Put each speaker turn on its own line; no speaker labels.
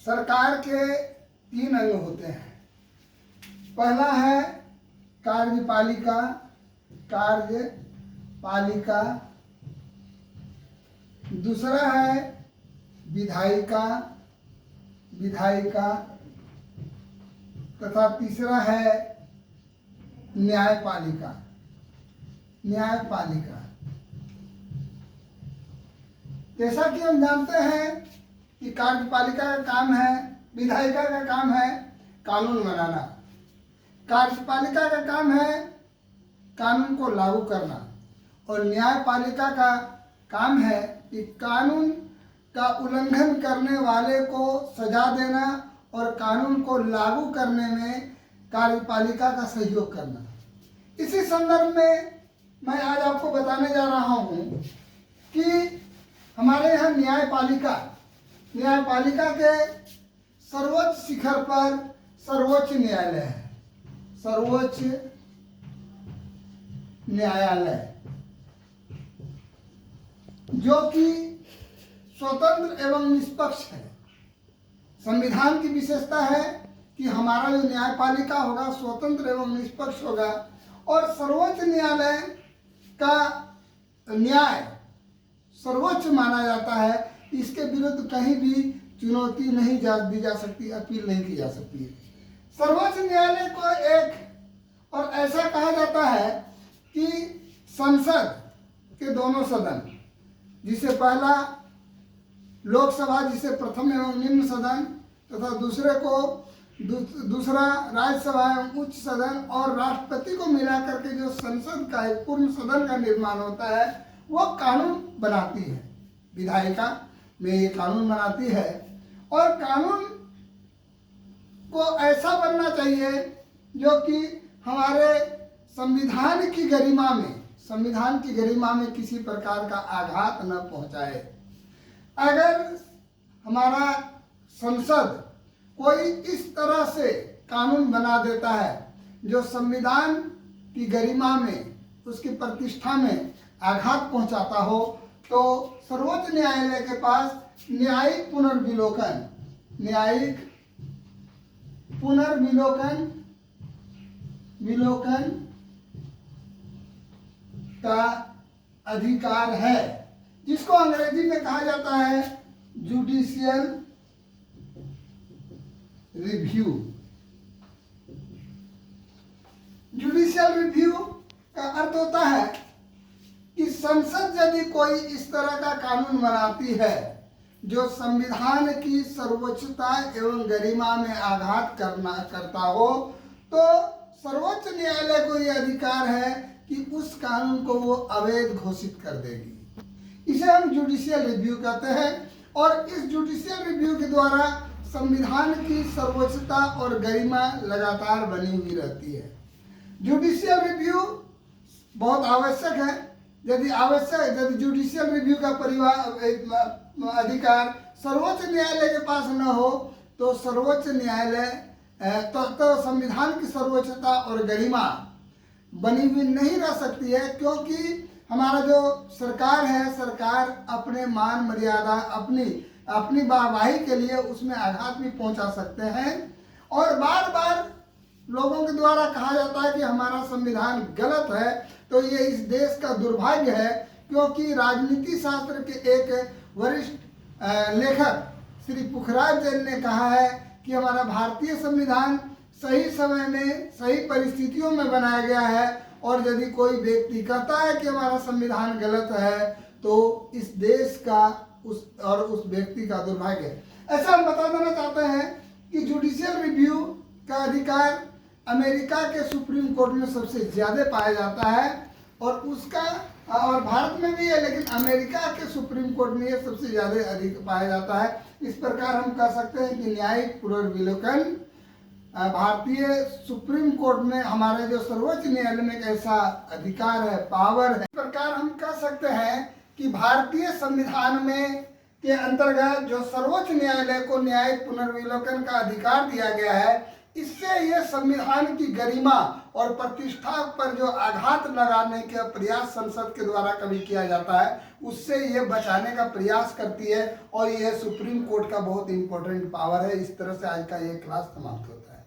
सरकार के तीन अंग होते हैं। पहला है कार्यपालिका, कार्यपालिका। दूसरा है विधायिका, विधायिका। तथा तीसरा है न्यायपालिका, न्यायपालिका। जैसा कि हम जानते हैं कि कार्यपालिका का काम है, विधायिका का काम है कानून बनाना, कार्यपालिका का काम है कानून को लागू करना, और न्यायपालिका का काम है कि कानून का उल्लंघन करने वाले को सजा देना और कानून को लागू करने में कार्यपालिका का सहयोग करना। इसी संदर्भ में मैं आज आपको बताने जा रहा हूँ कि हमारे यहाँ न्यायपालिका, न्यायपालिका के सर्वोच्च शिखर पर सर्वोच्च न्यायालय है, सर्वोच्च न्यायालय, जो कि स्वतंत्र एवं निष्पक्ष है। संविधान की विशेषता है कि हमारा जो न्यायपालिका होगा स्वतंत्र एवं निष्पक्ष होगा, और सर्वोच्च न्यायालय का न्याय सर्वोच्च माना जाता है। इसके विरुद्ध कहीं भी चुनौती नहीं दी जा सकती, अपील नहीं की जा सकती। सर्वोच्च न्यायालय को एक और ऐसा कहा जाता है कि संसद के दोनों सदन, जिसे पहला लोकसभा, जिसे प्रथम एवं निम्न सदन, तथा दूसरे को दूसरा राज्यसभा एवं उच्च सदन, और राष्ट्रपति को मिलाकर के जो संसद का एक पूर्ण सदन का निर्माण होता है, वो कानून बनाती है। विधायिका में ये कानून बनाती है, और कानून को ऐसा बनना चाहिए जो कि हमारे संविधान की गरिमा में, संविधान की गरिमा में किसी प्रकार का आघात न पहुंचाए। अगर हमारा संसद कोई इस तरह से कानून बना देता है जो संविधान की गरिमा में, उसकी प्रतिष्ठा में आघात पहुंचाता हो, तो सर्वोच्च न्यायालय के पास न्यायिक पुनर्विलोकन, न्यायिक पुनर्विलोकन विलोकन का अधिकार है, जिसको अंग्रेजी में कहा जाता है जुडिशियल रिव्यू। जुडिशियल रिव्यू का अर्थ होता है कि संसद यदि कोई इस तरह का कानून बनाती है जो संविधान की सर्वोच्चता एवं गरिमा में आघात करता हो, तो सर्वोच्च न्यायालय को यह अधिकार है कि उस कानून को वो अवैध घोषित कर देगी। इसे हम जुडिशियल रिव्यू कहते हैं, और इस जुडिशियल रिव्यू के द्वारा संविधान की सर्वोच्चता और गरिमा लगातार बनी हुई रहती है। जुडिशियल रिव्यू बहुत आवश्यक है। यदि जुडिशियल रिव्यू का अधिकार सर्वोच्च न्यायालय के पास न हो, तो सर्वोच्च न्यायालय तो संविधान की सर्वोच्चता और गरिमा बनी हुई नहीं रह सकती है, क्योंकि हमारा जो सरकार है, सरकार अपने मान मर्यादा, अपनी वाहवाही के लिए उसमें आघात भी पहुंचा सकते हैं। और बार बार लोगों के द्वारा कहा जाता है कि हमारा संविधान गलत है, तो ये इस देश का दुर्भाग्य है, क्योंकि राजनीति शास्त्र के एक वरिष्ठ लेखक श्री पुखराज जैन ने कहा है कि हमारा भारतीय संविधान सही समय में सही परिस्थितियों में बनाया गया है, और यदि कोई व्यक्ति कहता है कि हमारा संविधान गलत है, तो इस देश का उस व्यक्ति का दुर्भाग्य है। ऐसा हम बता देना चाहते हैं कि जुडिशियल रिव्यू का अधिकार अमेरिका के सुप्रीम कोर्ट में सबसे ज़्यादा पाया जाता है, और भारत में भी है, लेकिन अमेरिका के सुप्रीम कोर्ट में ये सबसे ज़्यादा अधिक पाया जाता है। इस प्रकार हम कह सकते हैं कि न्यायिक पुनर्विलोकन भारतीय सुप्रीम कोर्ट में, हमारे जो सर्वोच्च न्यायालय में एक ऐसा अधिकार है, पावर है। इस प्रकार हम कह सकते हैं कि भारतीय संविधान में के अंतर्गत जो सर्वोच्च न्यायालय को न्यायिक पुनर्विलोकन का अधिकार दिया गया है, इससे ये संविधान की गरिमा और प्रतिष्ठा पर जो आघात लगाने का प्रयास संसद के द्वारा कभी किया जाता है, उससे ये बचाने का प्रयास करती है। और यह सुप्रीम कोर्ट का बहुत इंपॉर्टेंट पावर है। इस तरह से आज का ये क्लास समाप्त होता है।